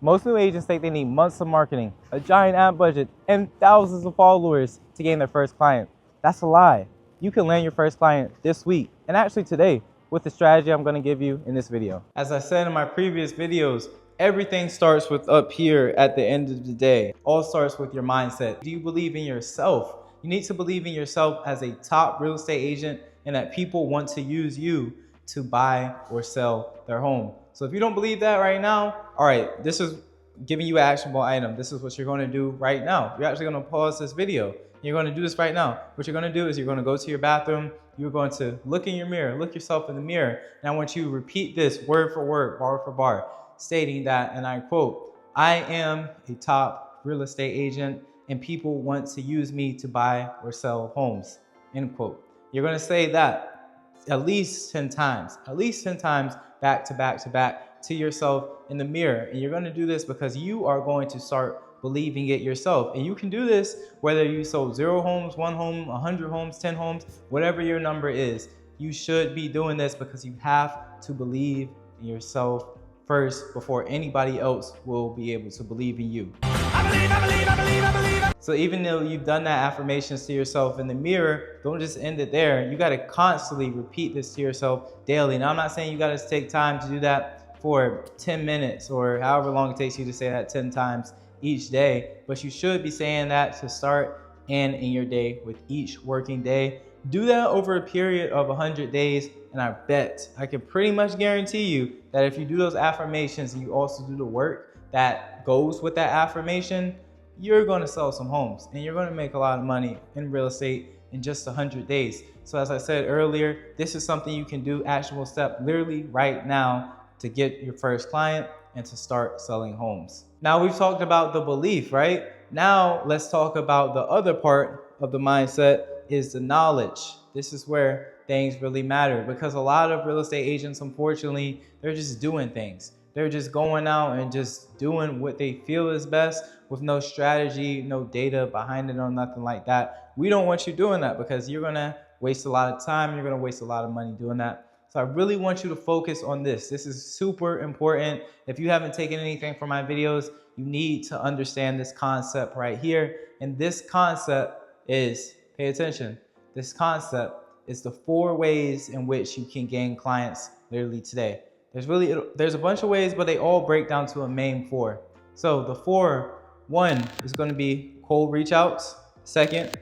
Most new agents think they need months of marketing, a giant ad budget, and thousands of followers to gain their first client. That's a lie. You can land your first client this week, and actually today, with the strategy I'm gonna give you in this video. As I said in my previous videos, everything starts with up here at the end of the day. All starts with your mindset. Do you believe in yourself? You need to believe in yourself as a top real estate agent and that people want to use you to buy or sell their home. So if you don't believe that right now, all right, this is giving you an actionable item. This is what you're going to do right now. You're actually going to pause this video. You're going to do this right now. What you're going to do is you're going to go to your bathroom. You're going to look in your mirror, look yourself in the mirror. And I want you to repeat this word for word, bar for bar, stating that, and I quote, "I am a top real estate agent and people want to use me to buy or sell homes," end quote. You're going to say that at least 10 times, back to back to back to yourself in the mirror. And you're going to do this because you are going to start believing it yourself. And you can do this whether you sold 0 homes, 1 home, 100 homes, 10 homes, whatever your number is. You should be doing this because you have to believe in yourself first before anybody else will be able to believe in you. I believe, I believe, I believe, I believe. So even though you've done that affirmations to yourself in the mirror, don't just end it there. You got to constantly repeat this to yourself daily. Now, I'm not saying you got to take time to do that for 10 minutes or however long it takes you to say that 10 times each day, but you should be saying that to start and in your day with each working day. Do that over a period of 100 days, and I bet, I can pretty much guarantee you that if you do those affirmations and you also do the work that goes with that affirmation, you're going to sell some homes and you're going to make a lot of money in real estate in just 100 days. So as I said earlier, this is something you can do, actionable step, literally right now to get your first client and to start selling homes. Now we've talked about the belief, right? Now let's talk about the other part of the mindset, is the knowledge. This is where things really matter, because a lot of real estate agents, unfortunately, they're just doing things. They're just going out and just doing what they feel is best with no strategy, no data behind it or nothing like that. We don't want you doing that because you're gonna waste a lot of time. You're gonna waste a lot of money doing that. So I really want you to focus on this. This is super important. If you haven't taken anything from my videos, you need to understand this concept right here. And this concept is, pay attention, this concept is the 4 ways in which you can gain clients literally today. There's a bunch of ways, but they all break down to a main 4. So the 1 is going to be cold reach outs. 2nd,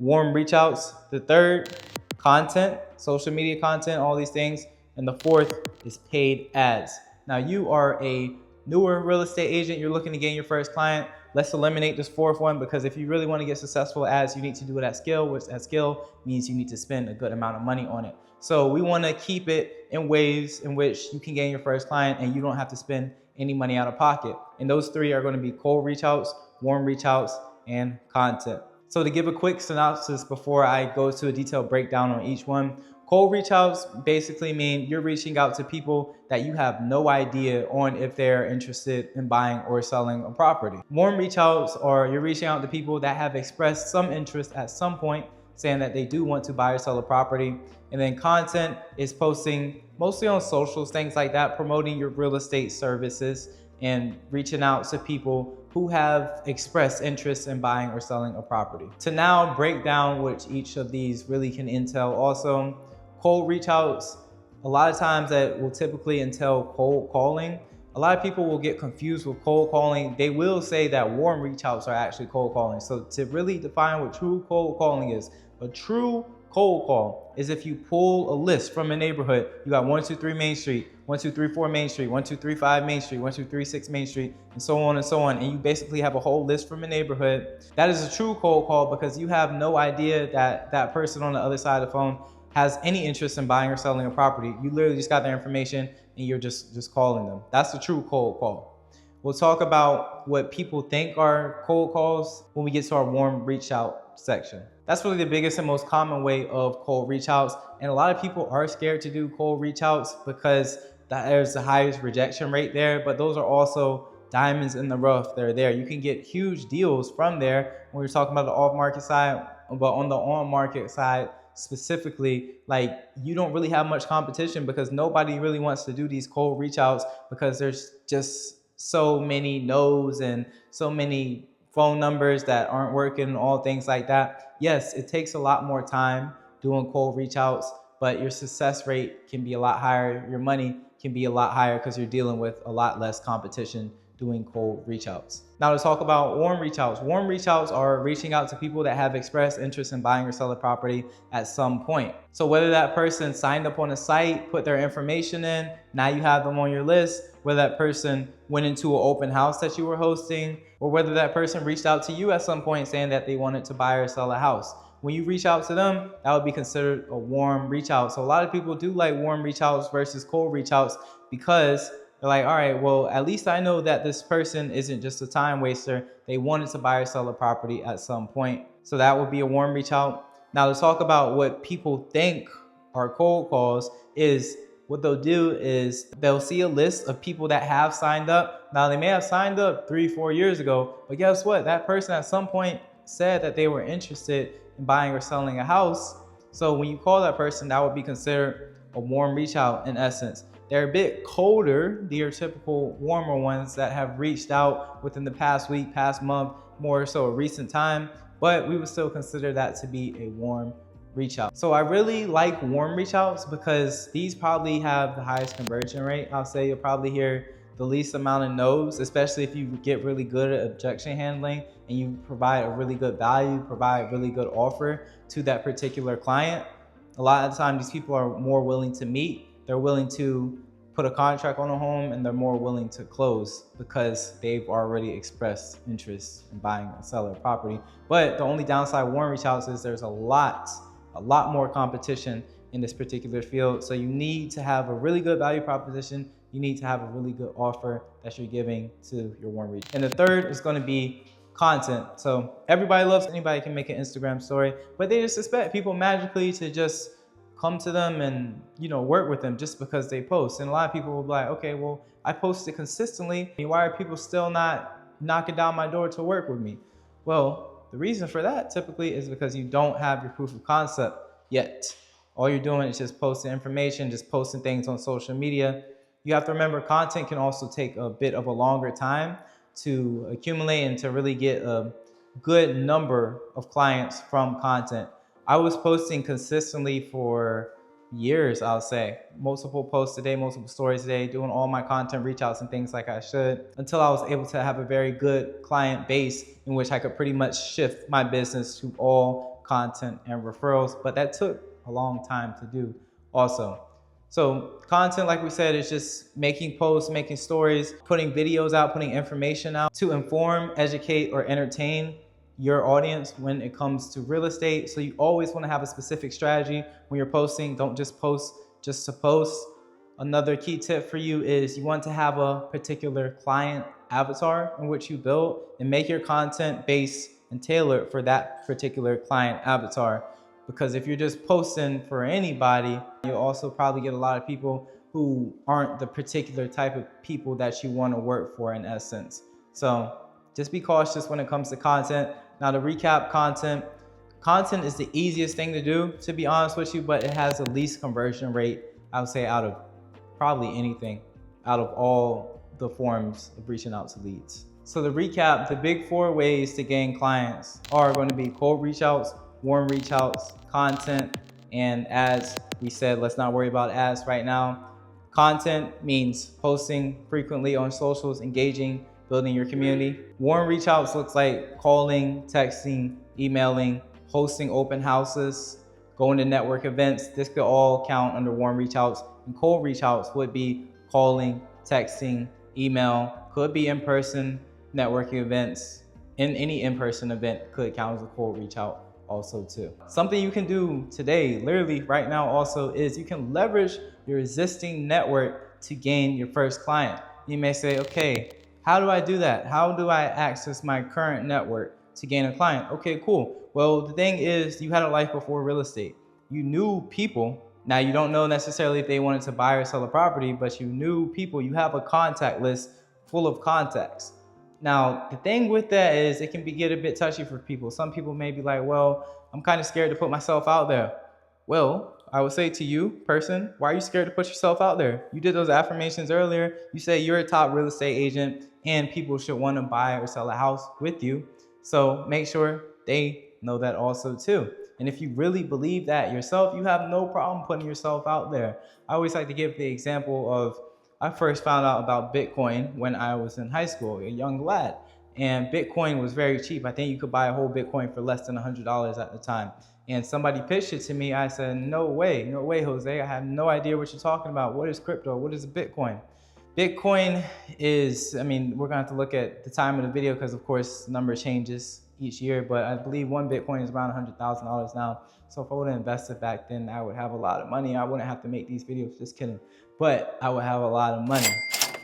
warm reach outs. The 3rd, content, social media content, all these things. And the 4th is paid ads. Now you are a newer real estate agent, you're looking to gain your first client. Let's eliminate this 4th one, because if you really want to get successful ads, you need to do it at scale, which at scale means you need to spend a good amount of money on it. So we want to keep it in ways in which you can gain your first client and you don't have to spend any money out of pocket. And those 3 are going to be cold reach outs, warm reach outs, and content. So to give a quick synopsis before I go to a detailed breakdown on each one, cold reach outs basically mean you're reaching out to people that you have no idea on if they're interested in buying or selling a property. Warm reach outs are you're reaching out to people that have expressed some interest at some point, saying that they do want to buy or sell a property. And then content is posting mostly on socials, things like that, promoting your real estate services and reaching out to people who have expressed interest in buying or selling a property. To now break down which each of these really can entail also, cold reach outs, a lot of times that will typically entail cold calling. A lot of people will get confused with cold calling. They will say that warm reach outs are actually cold calling. So to really define what true cold calling is, a true cold call is if you pull a list from a neighborhood. You got 123 Main Street, 1234 Main Street, 1235 Main Street, 1236 Main Street, and so on and so on. And you basically have a whole list from a neighborhood. That is a true cold call because you have no idea that that person on the other side of the phone has any interest in buying or selling a property. You literally just got their information and you're just calling them. That's the true cold call. We'll talk about what people think are cold calls when we get to our warm reach out section. That's really the biggest and most common way of cold reach outs. And a lot of people are scared to do cold reach outs because there's the highest rejection rate there, but those are also diamonds in the rough. They're there. You can get huge deals from there when we're talking about the off market side, but on the on market side, specifically, like you don't really have much competition because nobody really wants to do these cold reach outs because there's just so many no's and so many phone numbers that aren't working and all things like that. Yes, it takes a lot more time doing cold reach outs, but your success rate can be a lot higher. Your money can be a lot higher because you're dealing with a lot less competition doing cold reach outs. Now to talk about warm reach outs. Warm reach outs are reaching out to people that have expressed interest in buying or selling property at some point. So whether that person signed up on a site, put their information in, now you have them on your list, whether that person went into an open house that you were hosting, or whether that person reached out to you at some point saying that they wanted to buy or sell a house. When you reach out to them, that would be considered a warm reach out. So a lot of people do like warm reach outs versus cold reach outs because they're like, all right, well, at least I know that this person isn't just a time waster. They wanted to buy or sell a property at some point. So that would be a warm reach out. Now to talk about what people think are cold calls is what they'll do is they'll see a list of people that have signed up. Now they may have signed up 3-4 years ago, but guess what? That person at some point said that they were interested in buying or selling a house. So when you call that person, that would be considered a warm reach out in essence. They're a bit colder, the typical warmer ones that have reached out within the past week, past month, more so a recent time, but we would still consider that to be a warm reach out. So I really like warm reach outs because these probably have the highest conversion rate. I'll say you'll probably hear the least amount of no's, especially if you get really good at objection handling and you provide a really good value, provide a really good offer to that particular client. A lot of the time, these people are more willing to meet. They're willing to put a contract on a home and they're more willing to close because they've already expressed interest in buying and selling a property. But the only downside of warm reach outs is there's a lot more competition in this particular field. So you need to have a really good value proposition. You need to have a really good offer that you're giving to your warm reach. And the third is going to be content. So everybody loves, anybody can make an Instagram story, but they just expect people magically to just come to them and, work with them just because they post. And a lot of people will be like, okay, well, I posted consistently. Why are people still not knocking down my door to work with me? Well, the reason for that typically is because you don't have your proof of concept yet. All you're doing is just posting information, just posting things on social media. You have to remember content can also take a bit of a longer time to accumulate and to really get a good number of clients from content. I was posting consistently for years, I'll say. Multiple posts a day, multiple stories a day, doing all my content reach outs and things like I should, until I was able to have a very good client base in which I could pretty much shift my business to all content and referrals. But that took a long time to do also. So content, like we said, is just making posts, making stories, putting videos out, putting information out to inform, educate, or entertain your audience when it comes to real estate. So you always want to have a specific strategy when you're posting. Don't just post just to post. Another key tip for you is you want to have a particular client avatar in which you build and make your content based and tailored for that particular client avatar. Because if you're just posting for anybody, you'll also probably get a lot of people who aren't the particular type of people that you want to work for in essence. So just be cautious when it comes to content. Now to recap content is the easiest thing to do, to be honest with you, but it has the least conversion rate, I would say, out of probably anything, out of all the forms of reaching out to leads. So to recap, the big 4 ways to gain clients are going to be cold reach outs, warm reach outs, content, and ads. We said let's not worry about ads right now. Content means posting frequently on socials, engaging, building your community. Warm reach outs looks like calling, texting, emailing, hosting open houses, going to network events. This could all count under warm reach outs. And cold reach outs would be calling, texting, email, could be in-person networking events. In any in-person event could count as a cold reach out also too. Something you can do today, literally right now also, is you can leverage your existing network to gain your first client. You may say, okay, how do I do that? How do I access my current network to gain a client? Okay, cool. Well, the thing is, you had a life before real estate. You knew people. Now, you don't know necessarily if they wanted to buy or sell a property, but you knew people. You have a contact list full of contacts. Now, the thing with that is it can get a bit touchy for people. Some people may be like, well, I'm kind of scared to put myself out there. Well, I would say to you, person, why are you scared to put yourself out there? You did those affirmations earlier. You say you're a top real estate agent and people should want to buy or sell a house with you. So make sure they know that also too. And if you really believe that yourself, you have no problem putting yourself out there. I always like to give the example of I first found out about Bitcoin when I was in high school, a young lad. And Bitcoin was very cheap. I think you could buy a whole Bitcoin for less than $100 at the time. And somebody pitched it to me. I said, no way, Jose. I have no idea what you're talking about. What is crypto? What is Bitcoin? Bitcoin is, I mean, we're going to have to look at the time of the video because, of course, the number changes each year. But I believe one Bitcoin is around $100,000 now. So if I would have invested back then, I would have a lot of money. I wouldn't have to make these videos. Just kidding. But I would have a lot of money.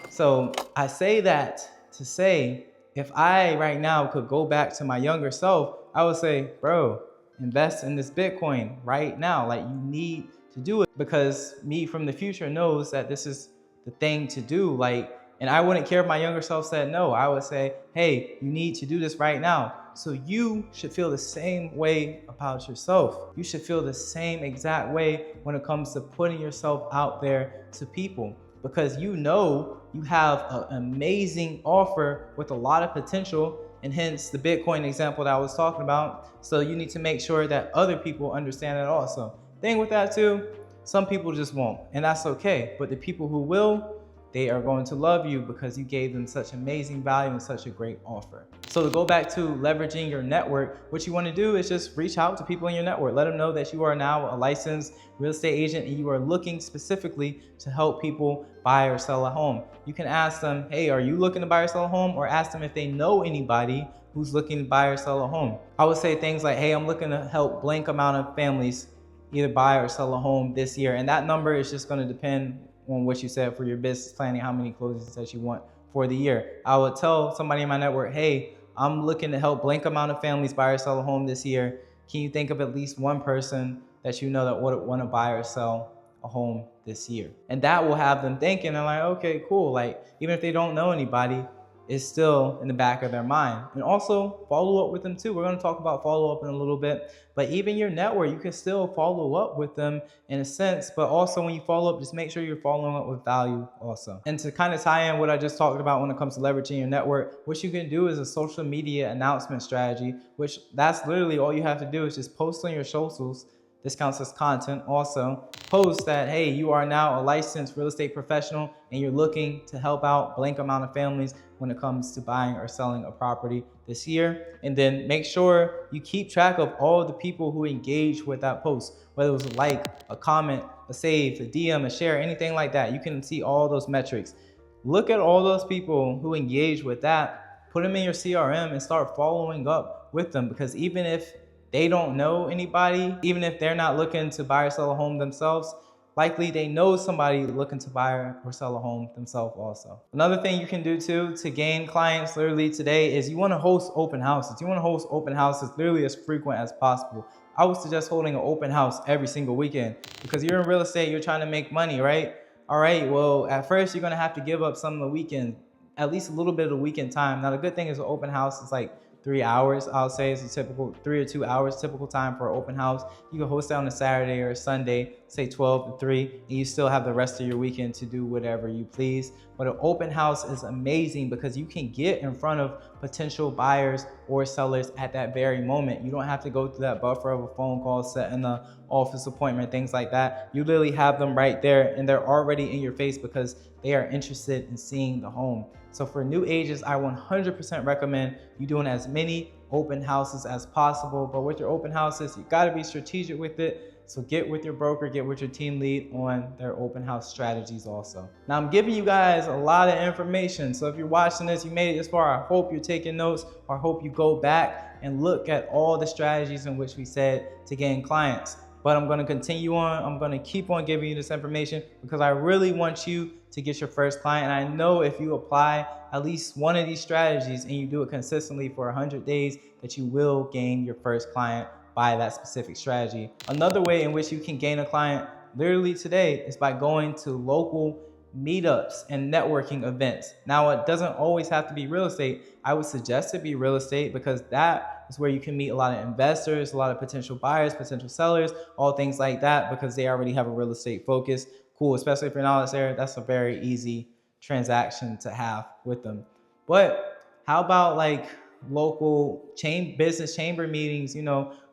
So I say that to say, if I right now could go back to my younger self, I would say, bro, invest in this Bitcoin right now. Like, you need to do it because me from the future knows that this is the thing to do. Like, and I wouldn't care if my younger self said no. I would say, hey, you need to do this right now. So you should feel the same way about yourself. You should feel the same exact way when it comes to putting yourself out there to people, because you know you have an amazing offer with a lot of potential, and hence the Bitcoin example that I was talking about. So you need to make sure that other people understand it also. Thing with that too, some people just won't, and that's okay. But the people who will, they are going to love you because you gave them such amazing value and such a great offer. So to go back to leveraging your network, what you want to do is just reach out to people in your network. Let them know that you are now a licensed real estate agent and you are looking specifically to help people buy or sell a home. You can ask them, hey, are you looking to buy or sell a home? Or ask them if they know anybody who's looking to buy or sell a home. I would say things like, hey, I'm looking to help blank amount of families either buy or sell a home this year. And that number is just going to depend on what you said for your business planning, how many closings that you want for the year. I would tell somebody in my network, hey, I'm looking to help blank amount of families buy or sell a home this year. Can you think of at least one person that you know that would want to buy or sell a home this year? And that will have them thinking, and like, okay, cool. Like, even if they don't know anybody, it's still in the back of their mind. And also follow up with them too. We're going to talk about follow up in a little bit, but even your network, you can still follow up with them in a sense, but also when you follow up, just make sure you're following up with value also. And to kind of tie in what I just talked about when it comes to leveraging your network, what you can do is a social media announcement strategy, which that's literally all you have to do is just post on your socials. This counts as content. Also, post that, hey, you are now a licensed real estate professional and you're looking to help out blank amount of families when it comes to buying or selling a property this year. And then make sure you keep track of all the people who engage with that post, whether it was a like, a comment, a save, a DM, a share, anything like that. You can see all those metrics. Look at all those people who engage with that, put them in your CRM and start following up with them, because even if they don't know anybody, even if they're not looking to buy or sell a home themselves, likely they know somebody looking to buy or sell a home themselves also. Another thing you can do too to gain clients literally today is you want to host open houses. You want to host open houses literally as frequent as possible. I would suggest holding an open house every single weekend, because you're in real estate, you're trying to make money, right? All right, well, at first you're going to have to give up some of the weekend, at least a little bit of the weekend time. Now, the good thing is an open house is like 3 hours, I'll say is a typical 3 or 2 hours, typical time for an open house. You can host it on a Saturday or a Sunday, say 12 to 3, and you still have the rest of your weekend to do whatever you please. But an open house is amazing because you can get in front of potential buyers or sellers at that very moment. You don't have to go through that buffer of a phone call, setting an office appointment, things like that. You literally have them right there and they're already in your face because they are interested in seeing the home. So for new agents, I 100% recommend you doing as many open houses as possible. But with your open houses, you got to be strategic with it. So get with your broker, get with your team lead on their open house strategies also. Now I'm giving you guys a lot of information. So if you're watching this, you made it this far, I hope you're taking notes, or I hope you go back and look at all the strategies in which we said to gain clients. But I'm going to continue on. I'm going to keep on giving you this information because I really want you to get your first client. And I know if you apply at least one of these strategies and you do it consistently for 100 days, that you will gain your first client by that specific strategy. Another way in which you can gain a client literally today is by going to local meetups and networking events. Now, it doesn't always have to be real estate. I would suggest it be real estate because that is where you can meet a lot of investors, a lot of potential buyers, potential sellers, all things like that, because they already have a real estate focus. Cool, especially if you're not in this area, that's a very easy transaction to have with them. But how about like local business chamber meetings,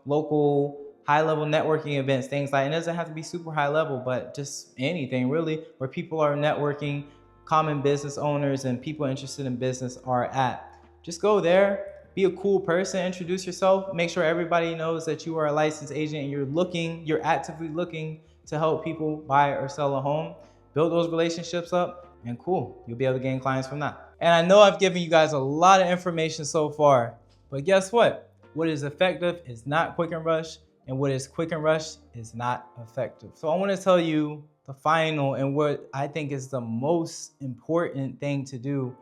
local high level networking events, things like, and it doesn't have to be super high level, but just anything really where people are networking, common business owners and people interested in business are at. Just go there, be a cool person, introduce yourself, make sure everybody knows that you are a licensed agent and you're actively looking to help people buy or sell a home. Build those relationships up, and cool, you'll be able to gain clients from that. And I know I've given you guys a lot of information so far, but guess what? What is effective is not quick and rush, and what is quick and rush is not effective. So I want to tell you the final and what I think is the most important thing to do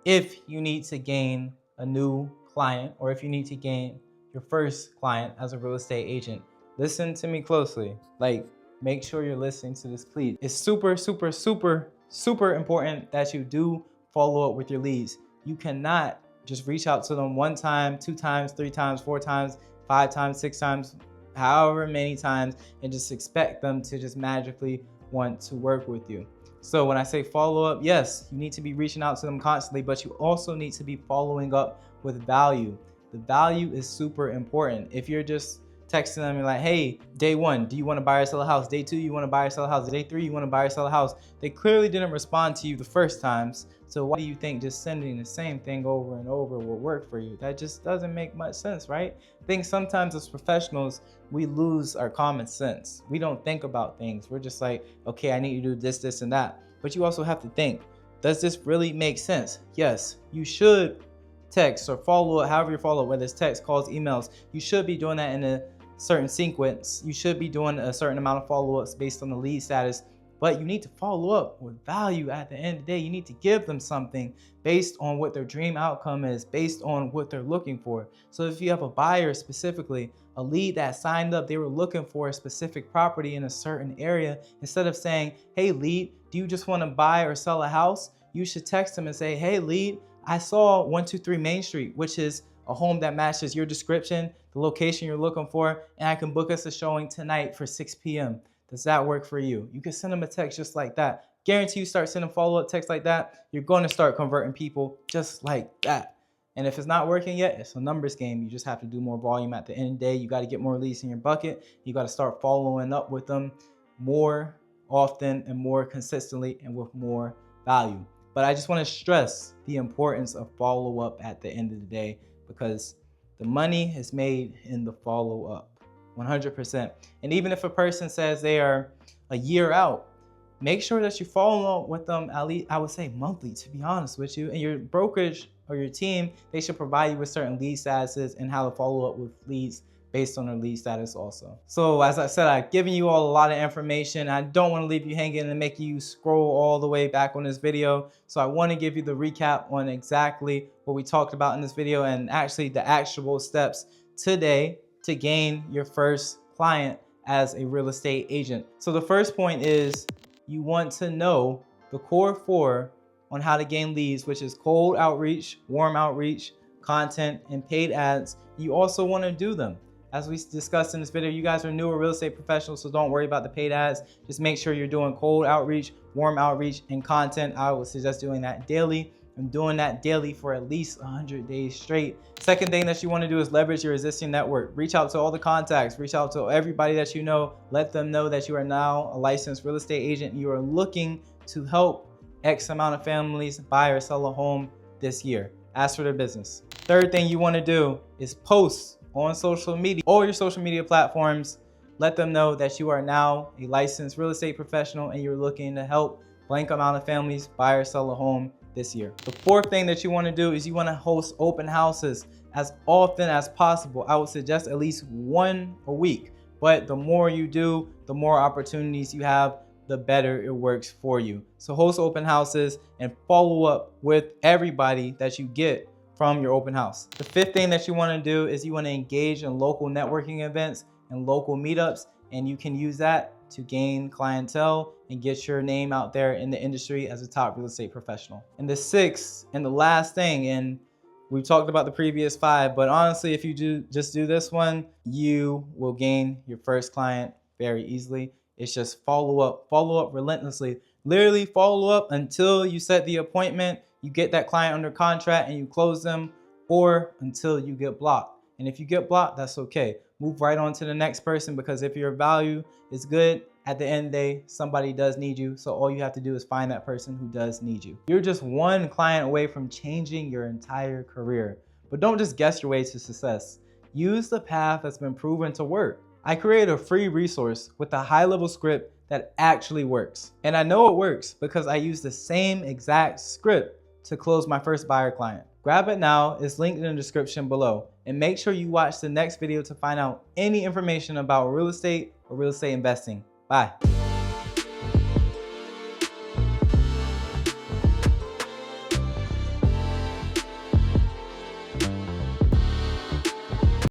if you need to gain a new client or if you need to gain your first client as a real estate agent. Listen to me closely. Like, make sure you're listening to this, please. It's super, super, super, super important that you do follow up with your leads. You cannot just reach out to them 1 time, 2 times, 3 times, 4 times, 5 times, 6 times, however many times, and just expect them to just magically want to work with you. So when I say follow up, yes, you need to be reaching out to them constantly, but you also need to be following up with value. The value is super important. If you're just texting them and like, hey, day 1, do you want to buy or sell a house? Day 2, you want to buy or sell a house? Day 3, you want to buy or sell a house? They clearly didn't respond to you the first times. So why do you think just sending the same thing over and over will work for you? That just doesn't make much sense, right? I think sometimes as professionals, we lose our common sense. We don't think about things. We're just like, okay, I need to do this, this, and that. But you also have to think, does this really make sense? Yes, you should text or follow up, however you follow up, whether it's text, calls, emails. You should be doing that in a certain sequence. You should be doing a certain amount of follow-ups based on the lead status, but you need to follow up with value at the end of the day. You need to give them something based on what their dream outcome is, based on what they're looking for. So if you have a buyer specifically, a lead that signed up, they were looking for a specific property in a certain area, instead of saying, hey lead, do you just want to buy or sell a house? You should text them and say, hey lead, I saw 123 Main Street, which is a home that matches your description, the location you're looking for, and I can book us a showing tonight for 6 p.m. Does that work for you? You can send them a text just like that. Guarantee you start sending follow-up texts like that, you're going to start converting people just like that. And if it's not working yet, it's a numbers game. You just have to do more volume at the end of the day. You got to get more leads in your bucket. You got to start following up with them more often and more consistently and with more value. But I just want to stress the importance of follow-up at the end of the day, because the money is made in the follow-up, 100%. And even if a person says they are a year out, make sure that you follow up with them at least, I would say monthly, to be honest with you. And your brokerage or your team, they should provide you with certain lead statuses and how to follow up with leads based on their lead status also. So as I said, I've given you all a lot of information. I don't want to leave you hanging and make you scroll all the way back on this video. So I want to give you the recap on exactly what we talked about in this video and actually the actual steps today to gain your first client as a real estate agent. So the first point is you want to know the core 4 on how to gain leads, which is cold outreach, warm outreach, content, and paid ads. You also want to do them. As we discussed in this video, you guys are newer real estate professionals, so don't worry about the paid ads. Just make sure you're doing cold outreach, warm outreach, and content. I would suggest doing that daily. I'm doing that daily for at least 100 days straight. Second thing that you want to do is leverage your existing network. Reach out to all the contacts, reach out to everybody that you know. Let them know that you are now a licensed real estate agent. You are looking to help X amount of families buy or sell a home this year. Ask for their business. Third thing you want to do is post on social media, all your social media platforms. Let them know that you are now a licensed real estate professional and you're looking to help blank amount of families buy or sell a home this year. The fourth thing that you want to do is you want to host open houses as often as possible. I would suggest at least 1 a week, but the more you do, the more opportunities you have, the better it works for you. So host open houses and follow up with everybody that you get from your open house. The fifth thing that you want to do is you want to engage in local networking events and local meetups, and you can use that to gain clientele and get your name out there in the industry as a top real estate professional. And the sixth and the last thing, and we talked about the previous 5, but honestly, if you just do this one, you will gain your first client very easily. It's just follow up relentlessly. Literally follow up until you set the appointment, you get that client under contract and you close them, or until you get blocked. And if you get blocked, that's okay. Move right on to the next person, because if your value is good, at the end of the day, somebody does need you. So all you have to do is find that person who does need you. You're just one client away from changing your entire career. But don't just guess your way to success. Use the path that's been proven to work. I created a free resource with a high-level script that actually works. And I know it works because I use the same exact script to close my first buyer client. Grab it now, it's linked in the description below. And make sure you watch the next video to find out any information about real estate or real estate investing. Bye.